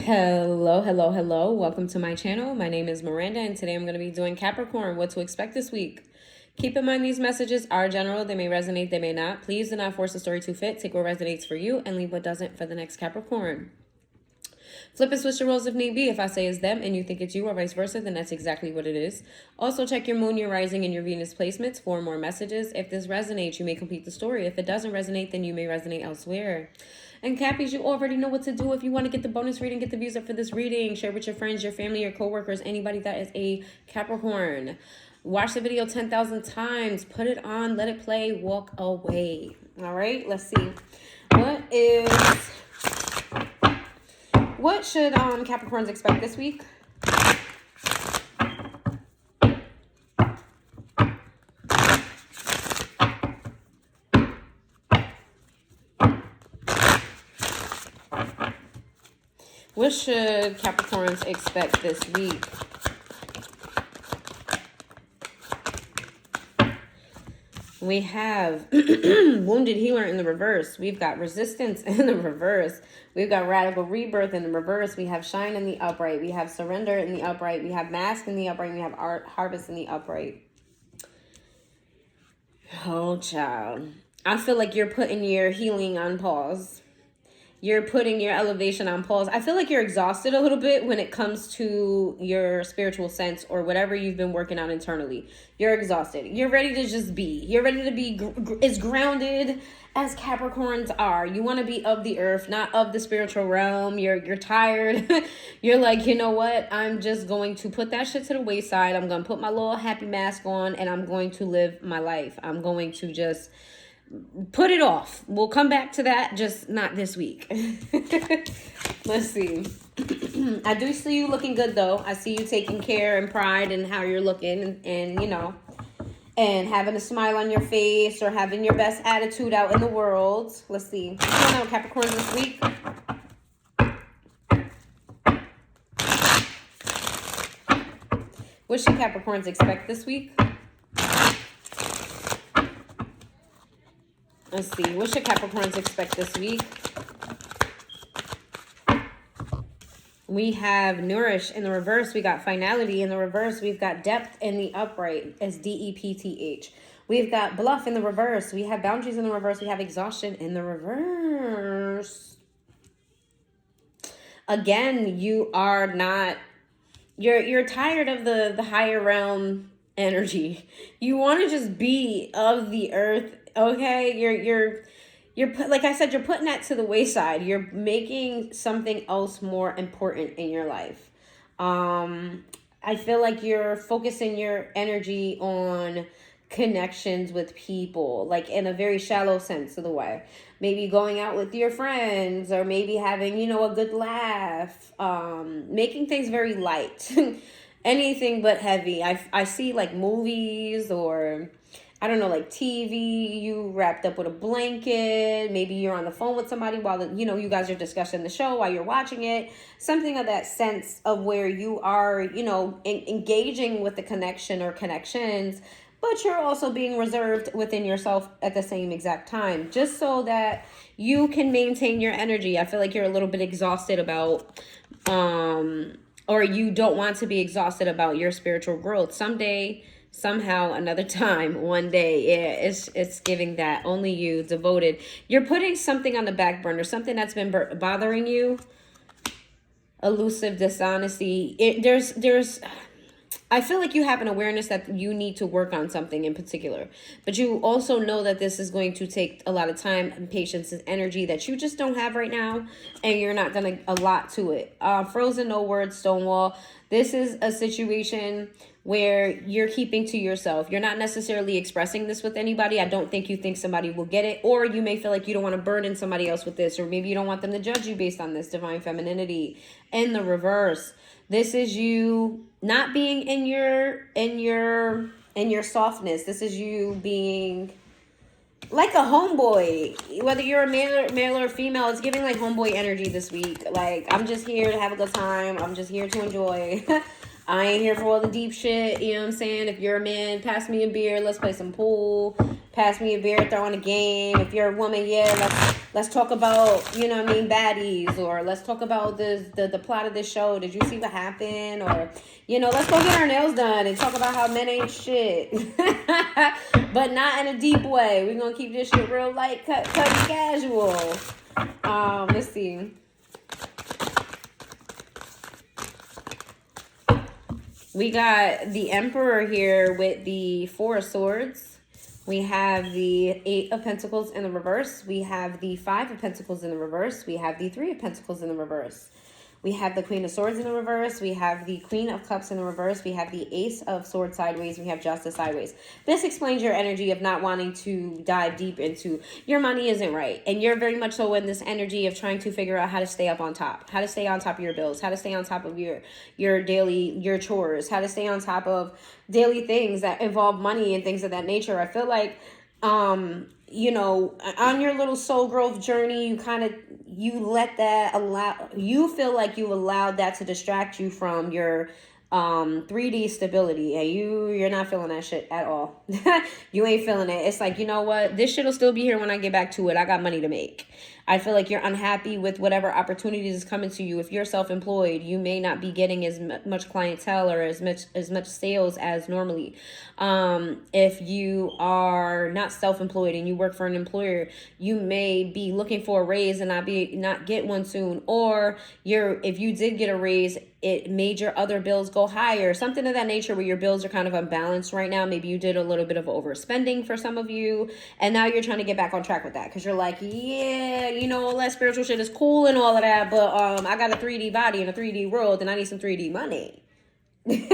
Hello. Welcome to my channel. My name is Miranda, and today I'm going to be doing Capricorn, what to expect this week. Keep in mind these messages are general. They may resonate, they may not. Please do not force the story to fit. Take what resonates for you and leave what doesn't for the next Capricorn. Flip and switch the roles if need be. If I say it's them and you think it's you or vice versa, then that's exactly what it is. Also, check your moon, your rising, and your Venus placements for more messages. If this resonates, you may complete the story. If it doesn't resonate, then you may resonate elsewhere. And Cappies, you already know what to do. If you want to get the bonus reading, get the views up for this reading. Share with your friends, your family, your coworkers, anybody that is a Capricorn. Watch the video 10,000 times. Put it on, let it play, walk away. All right, let's see. What should Capricorns expect this week? What should Capricorns expect this week? We have Wounded Healer in the reverse. We've got Resistance in the reverse. We've got Radical Rebirth in the reverse. We have Shine in the upright. We have Surrender in the upright. We have Mask in the upright. We have Harvest in the upright. Oh, child. I feel like you're putting your healing on pause. You're putting your elevation on pause. I feel like you're exhausted a little bit when it comes to your spiritual sense or whatever you've been working on internally. You're exhausted. You're ready to just be. You're ready to be as grounded as Capricorns are. You want to be of the earth, not of the spiritual realm. You're tired. You're like, you know what? I'm just going to put that shit to the wayside. I'm going to put my little happy mask on and I'm going to live my life. I'm going to just put it off. We'll come back to that, just not this week. Let's see. I do see you looking good, though. I see you taking care and pride in how you're looking and you know, and having a smile on your face or having your best attitude out in the world. Let's see. What's going on, Capricorn, this week? What should Capricorns expect this week? Let's see. What should Capricorns expect this week? We have Nourish in the reverse. We got Finality in the reverse. We've got Depth in the upright as DEPTH. We've got Bluff in the reverse. We have Boundaries in the reverse. We have Exhaustion in the reverse. Again, you are not... You're tired of the higher realm energy. You want to just be of the earth. Okay, you're like I said, you're putting that to the wayside. You're making something else more important in your life. I feel like you're focusing your energy on connections with people, like in a very shallow sense of the way. Maybe going out with your friends, or maybe having, you know, a good laugh. Making things very light. Anything but heavy. I see like movies or... I don't know, like TV, you wrapped up with a blanket. Maybe you're on the phone with somebody while, you guys are discussing the show while you're watching it. Something of that sense of where you are, engaging with the connection or connections, but you're also being reserved within yourself at the same exact time, just so that you can maintain your energy. I feel like you're a little bit exhausted about, or you don't want to be exhausted about your spiritual growth. Somehow, another time, one day, yeah, it's giving that only you, devoted. You're putting something on the back burner, something that's been bothering you. Elusive dishonesty. I feel like you have an awareness that you need to work on something in particular, but you also know that this is going to take a lot of time and patience and energy that you just don't have right now, and you're not gonna allot to it. Frozen, no words, Stonewall. This is a situation where you're keeping to yourself. You're not necessarily expressing this with anybody. I don't think you think somebody will get it, or you may feel like you don't want to burden somebody else with this, or maybe you don't want them to judge you based on this. Divine femininity in the reverse. This is you not being in your softness. This is you being like a homeboy. Whether you're a male or female, it's giving like homeboy energy this week. Like, I'm just here to have a good time. I'm just here to enjoy. I ain't here for all the deep shit. You know what I'm saying? If you're a man, pass me a beer. Let's play some pool. Pass me a beer. Throw in a game. If you're a woman, yeah, let's talk about, you know what I mean, baddies, or let's talk about the plot of this show. Did you see what happened? Or, you know, let's go get our nails done and talk about how men ain't shit, but not in a deep way. We're gonna keep this shit real light, cut and casual. Let's see. We got the Emperor here with the Four of Swords. We have the Eight of Pentacles in the reverse. We have the Five of Pentacles in the reverse. We have the Three of Pentacles in the reverse. We have the Queen of Swords in the reverse. We have the Queen of Cups in the reverse. We have the Ace of Swords sideways. We have Justice sideways. This explains your energy of not wanting to dive deep into your money isn't right. And you're very much so in this energy of trying to figure out how to stay up on top, how to stay on top of your bills, how to stay on top of your chores, how to stay on top of daily things that involve money and things of that nature. I feel like, you know, on your little soul growth journey, you feel like you allowed that to distract you from your 3D stability, and you're not feeling that shit at all. You ain't feeling it. It's like, you know what, this shit will still be here when I get back to it. I got money to make. I feel like you're unhappy with whatever opportunities is coming to you. If you're self-employed, you may not be getting as much clientele or as much sales as normally. If you are not self-employed and you work for an employer, you may be looking for a raise and not get one soon. Or if you did get a raise, it made your other bills go higher, something of that nature, where your bills are kind of unbalanced right now. Maybe you did a little bit of overspending for some of you, and now you're trying to get back on track with that because you're like, yeah, you know, all that spiritual shit is cool and all of that, but I got a 3D body in a 3D world, and I need some 3D money. We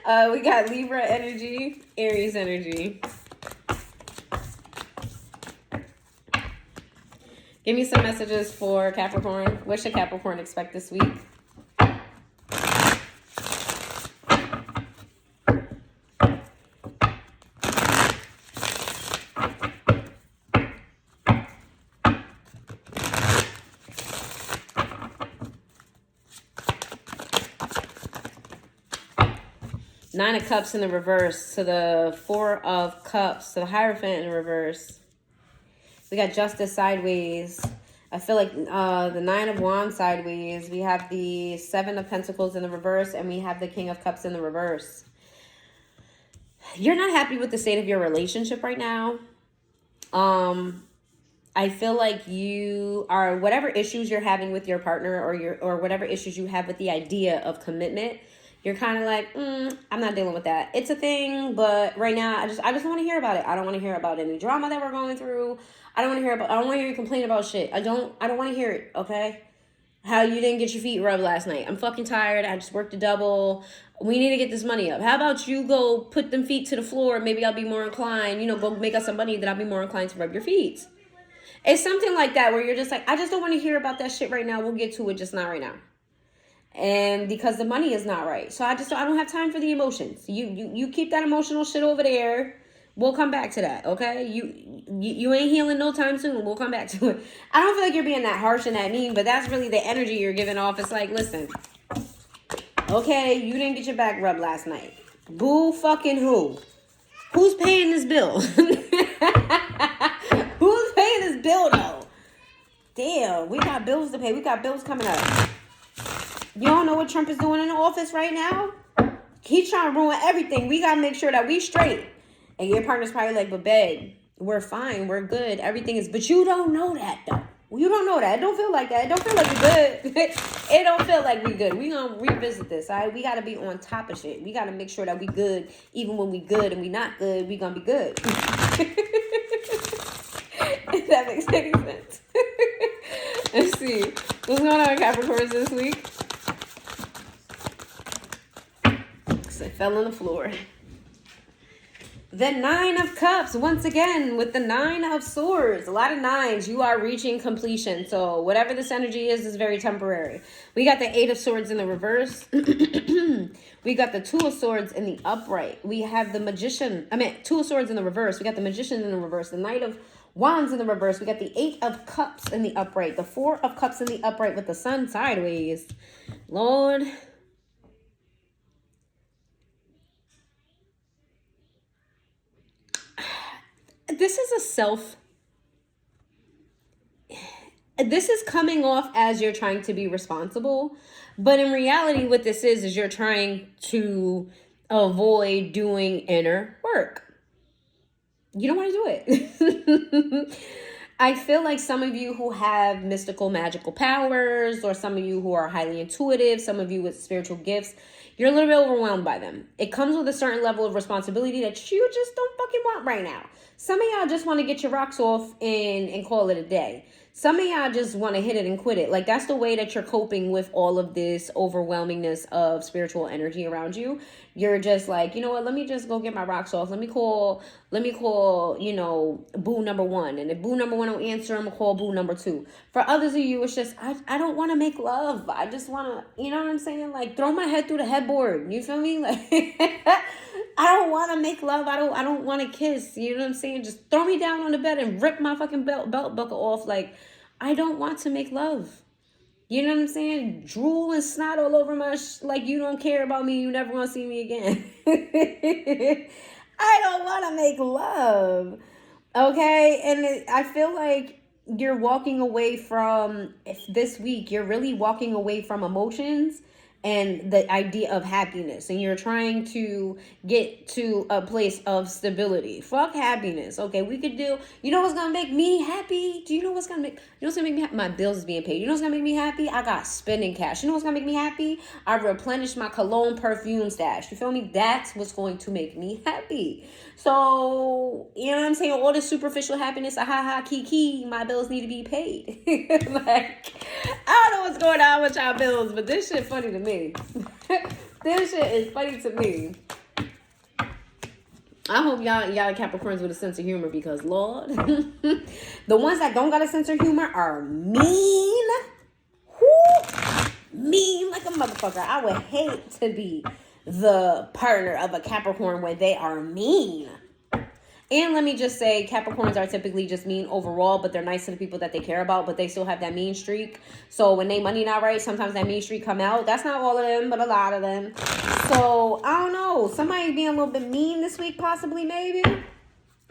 got Libra energy, Aries energy. Give me some messages for Capricorn. What should Capricorn expect this week? Nine of Cups in the reverse to the Four of Cups to the Hierophant in the reverse. We got Justice sideways. I feel like the Nine of Wands sideways. We have the Seven of Pentacles in the reverse, and we have the King of Cups in the reverse. You're not happy with the state of your relationship right now. I feel like you are, whatever issues you're having with your partner, or whatever issues you have with the idea of commitment, you're kind of like, I'm not dealing with that. It's a thing, but right now I just don't want to hear about it. I don't want to hear about any drama that we're going through. I don't want to hear you complain about shit. I don't want to hear it, okay? How you didn't get your feet rubbed last night. I'm fucking tired. I just worked a double. We need to get this money up. How about you go put them feet to the floor? Maybe I'll be more inclined, go make us some money, that I'll be more inclined to rub your feet. It's something like that where you're just like, I just don't want to hear about that shit right now. We'll get to it, just not right now. And because the money is not right. So I don't have time for the emotions. You keep that emotional shit over there. We'll come back to that, okay? You ain't healing no time soon. We'll come back to it. I don't feel like you're being that harsh and that mean, but that's really the energy you're giving off. It's like, listen, okay, you didn't get your back rubbed last night. Boo fucking who? Who's paying this bill? Who's paying this bill, though? Damn, we got bills to pay. We got bills coming up. You don't know what Trump is doing in the office right now? He's trying to ruin everything. We got to make sure that we straight. And your partner's probably like, but babe, we're fine. We're good. Everything is... But you don't know that, though. You don't know that. It don't feel like that. It don't feel like we're good. It don't feel like we're good. We're going to revisit this, all right? We got to be on top of shit. We got to make sure that we good. Even when we good and we not good, we going to be good. If that makes any sense. Let's see. What's going on, Capricorns, this week? So it fell on the floor. The Nine of Cups, once again, with the Nine of Swords. A lot of nines. You are reaching completion. So whatever this energy is very temporary. We got the Eight of Swords in the reverse. We got the Two of Swords in the upright. We have the Magician. Two of Swords in the reverse. We got the Magician in the reverse. The Knight of Wands in the reverse. We got the Eight of Cups in the upright. The Four of Cups in the upright with the Sun sideways. Lord. this is a self, this is coming off as you're trying to be responsible, but in reality what this is you're trying to avoid doing inner work. You don't want to do it. I feel like some of you who have mystical, magical powers, or some of you who are highly intuitive, some of you with spiritual gifts, you're a little bit overwhelmed by them. It comes with a certain level of responsibility that you just don't fucking want right now. Some of y'all just want to get your rocks off and call it a day. Some of y'all just want to hit it and quit it. Like, that's the way that you're coping with all of this overwhelmingness of spiritual energy around you. You're just like, you know what, let me just go get my rocks off. Let me call, you know, boo number one. And if boo number one don't answer, I'm going to call boo number two. For others of you, it's just, I don't want to make love. I just want to, you know what I'm saying? Like, throw my head through the headboard. You feel me? Like, I don't want to make love. I don't want to kiss. You know what I'm saying? Just throw me down on the bed and rip my fucking belt buckle off. Like, I don't want to make love. You know what I'm saying? Drool and snot all over my like you don't care about me. You never want to see me again. I don't want to make love. Okay? And I feel like you're walking away from, this week, you're really walking away from emotions and the idea of happiness, and you're trying to get to a place of stability. Fuck happiness. Okay, we could do, you know what's gonna make me happy? Do you know what's gonna make, me happy? My bills is being paid. You know what's gonna make me happy? I got spending cash. You know what's gonna make me happy? I replenished my cologne perfume stash. You feel me? That's what's going to make me happy. So, you know what I'm saying? All this superficial happiness, kiki, my bills need to be paid. Like, I don't know what's going on with y'all bills, but this shit funny to me. This shit is funny to me. I hope y'all Capricorns with a sense of humor, because Lord, the ones that don't got a sense of humor are mean. Whoo! Mean like a motherfucker. I would hate to be the partner of a Capricorn where they are mean. And let me just say, Capricorns are typically just mean overall, but they're nice to the people that they care about, but they still have that mean streak. So when they money not right, sometimes that mean streak come out. That's not all of them, but a lot of them. So, I don't know. Somebody being a little bit mean this week, possibly, maybe.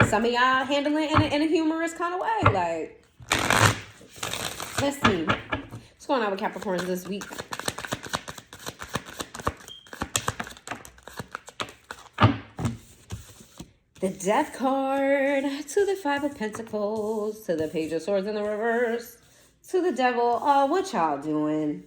Some of y'all handling it in a humorous kind of way. Like, let's see. What's going on with Capricorns this week? The Death card, to the Five of Pentacles, to the Page of Swords in the reverse, to the Devil. Oh, what y'all doing?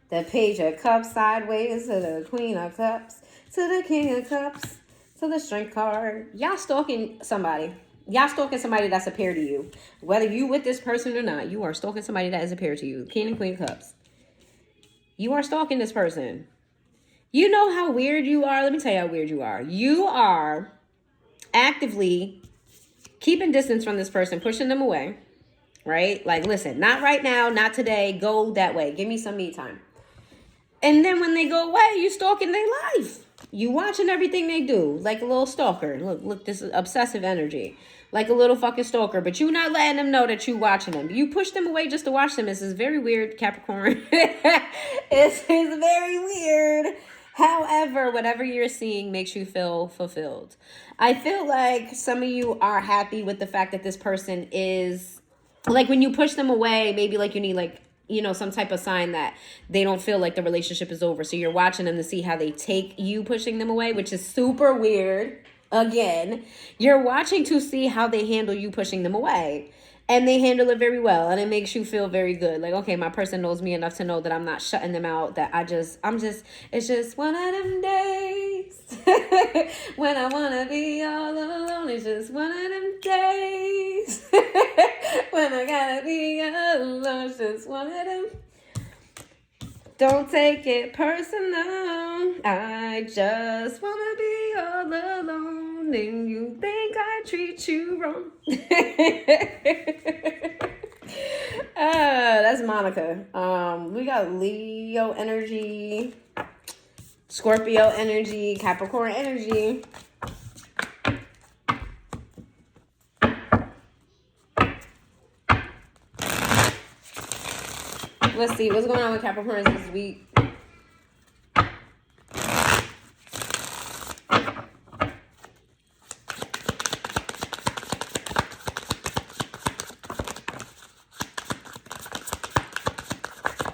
The Page of Cups sideways, to the Queen of Cups, to the King of Cups, to the Strength card. Y'all stalking somebody. Y'all stalking somebody that's a pair to you. Whether you with this person or not, you are stalking somebody that is a pair to you. King and Queen of Cups. You are stalking this person. You know how weird you are? Let me tell you how weird you are. You are actively keeping distance from this person, pushing them away, right? Like, listen, not right now, not today, go that way. Give me some me time. And then when they go away, you stalking their life. You watching everything they do, like a little stalker. Look, this is obsessive energy. Like a little fucking stalker, but you not letting them know that you watching them. You push them away just to watch them. This is very weird, Capricorn. It's very weird. However, whatever you're seeing makes you feel fulfilled. I feel like some of you are happy with the fact that this person is, like, when you push them away, maybe like you need, like, you know, some type of sign that they don't feel like the relationship is over. So you're watching them to see how they take you pushing them away, which is super weird. Again, you're watching to see how they handle you pushing them away. And they handle it very well. And it makes you feel very good. Like, okay, my person knows me enough to know that I'm not shutting them out. That it's just one of them days. When I want to be all alone. It's just one of them days. When I gotta be alone. It's just one of them. Don't take it personal. I just want to be all alone. And you think I treat you wrong. That's Monica. We got Leo energy, Scorpio energy, Capricorn energy. Let's see what's going on with Capricorns this week.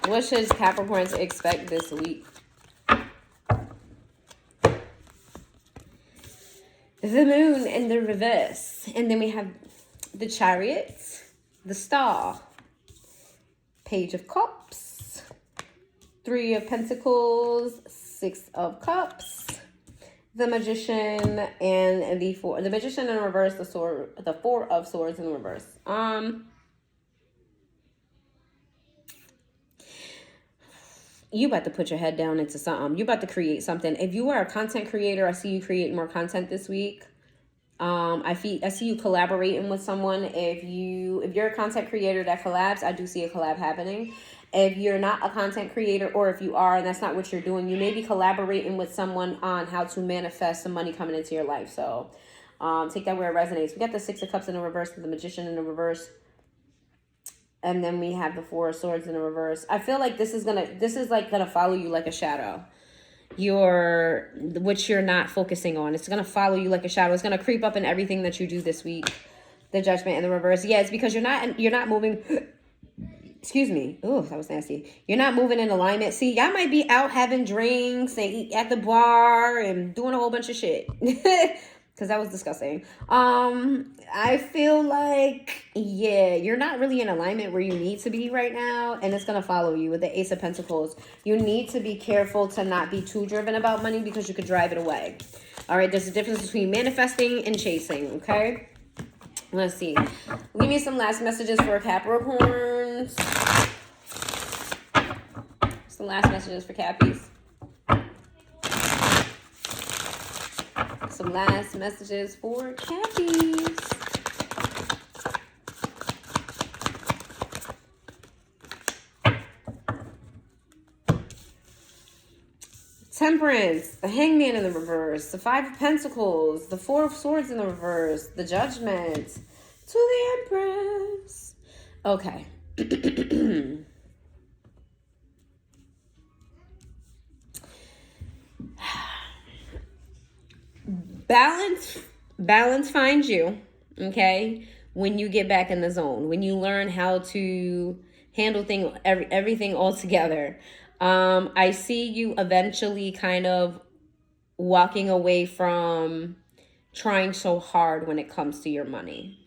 What should Capricorns expect this week? The moon in the reverse. And then we have the Chariot, the Star, Page of Cups, Three of Pentacles, Six of Cups, the Magician, and the Four. The Magician in reverse, the Sword, the Four of Swords in reverse. You about to put your head down into something. You about to create something. If you are a content creator, I see you create more content this week. I see you collaborating with someone. If you're a content creator that collabs, I do see a collab happening. If you're not a content creator, or if you are and that's not what you're doing, you may be collaborating with someone on how to manifest some money coming into your life. So take that where it resonates. We got the Six of Cups in the reverse, the Magician in the reverse. And then we have the Four of Swords in the reverse. I feel like this is like gonna follow you like a shadow. Which you're not focusing on. It's gonna follow you like a shadow. It's gonna creep up in everything that you do this week. The Judgment in the reverse. Yeah, it's because you're not moving. Excuse me. Oh, that was nasty. You're not moving in alignment. See, y'all might be out having drinks and eat at the bar and doing a whole bunch of shit. Because that was disgusting. I feel like, yeah, you're not really in alignment where you need to be right now. And it's going to follow you with the Ace of Pentacles. You need to be careful to not be too driven about money because you could drive it away. All right, there's a difference between manifesting and chasing, okay? Let's see. Leave me some last messages for Capricorns. Some last messages for Cappies. Some last messages for Cappies. Temperance, the Hangman in the reverse, the Five of Pentacles, the Four of Swords in the reverse, the Judgment, to the Empress. Okay. Balance finds you, okay, when you get back in the zone, when you learn how to handle everything all together. I see you eventually kind of walking away from trying so hard when it comes to your money.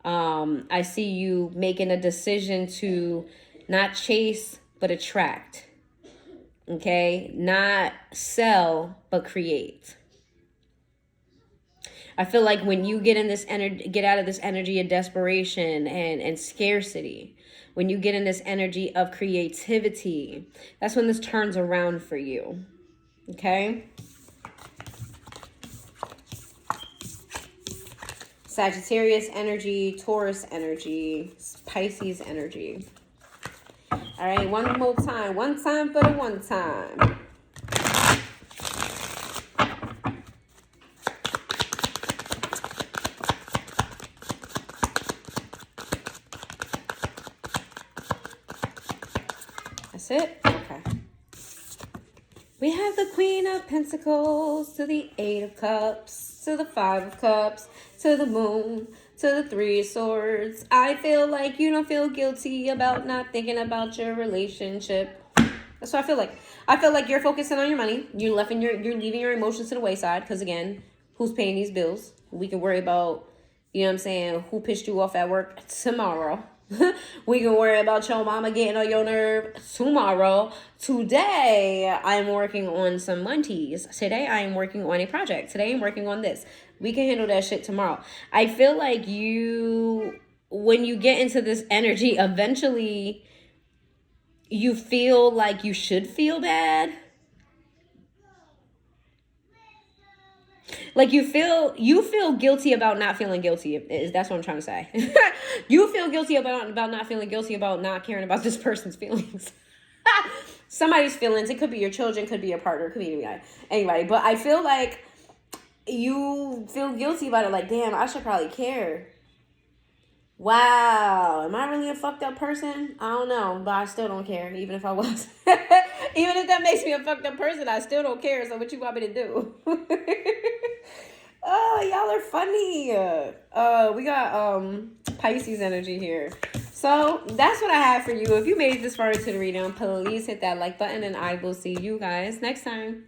I see you making a decision to not chase, but attract. Okay? Not sell, but create. I feel like when you get out of this energy of desperation and scarcity, when you get in this energy of creativity, that's when this turns around for you. Okay? Sagittarius energy, Taurus energy, Pisces energy. All right, one more time. One time for the one time. That's it? Okay. We have the Queen of Pentacles to the Eight of Cups to the Five of Cups to the Moon to the Three of Swords. I feel like you don't feel guilty about not thinking about your relationship. That's what I feel like. I feel like you're focusing on your money. You're leaving your emotions to the wayside. Because again, who's paying these bills? We can worry about, you know what I'm saying, who pissed you off at work tomorrow. We can worry about your mama getting on your nerve tomorrow. Today, I'm working on some munties. Today, I am working on a project. Today, I'm working on this. We can handle that shit tomorrow. I feel like when you get into this energy, eventually, you feel like you should feel bad. Like you feel guilty about not feeling guilty. That's what I'm trying to say. You feel guilty about not feeling guilty about not caring about this person's feelings. Somebody's feelings. It could be your children, could be your partner, could be anybody. But I feel like you feel guilty about it. Like, damn, I should probably care. Wow, am I really a fucked up person? I don't know, but I still don't care, even if I was. Even if that makes me a fucked up person, I still don't care, so what you want me to do? Oh, y'all are funny. We got Pisces energy here. So that's what I have for you. If you made it this far into the reading, please hit that like button, and I will see you guys next time.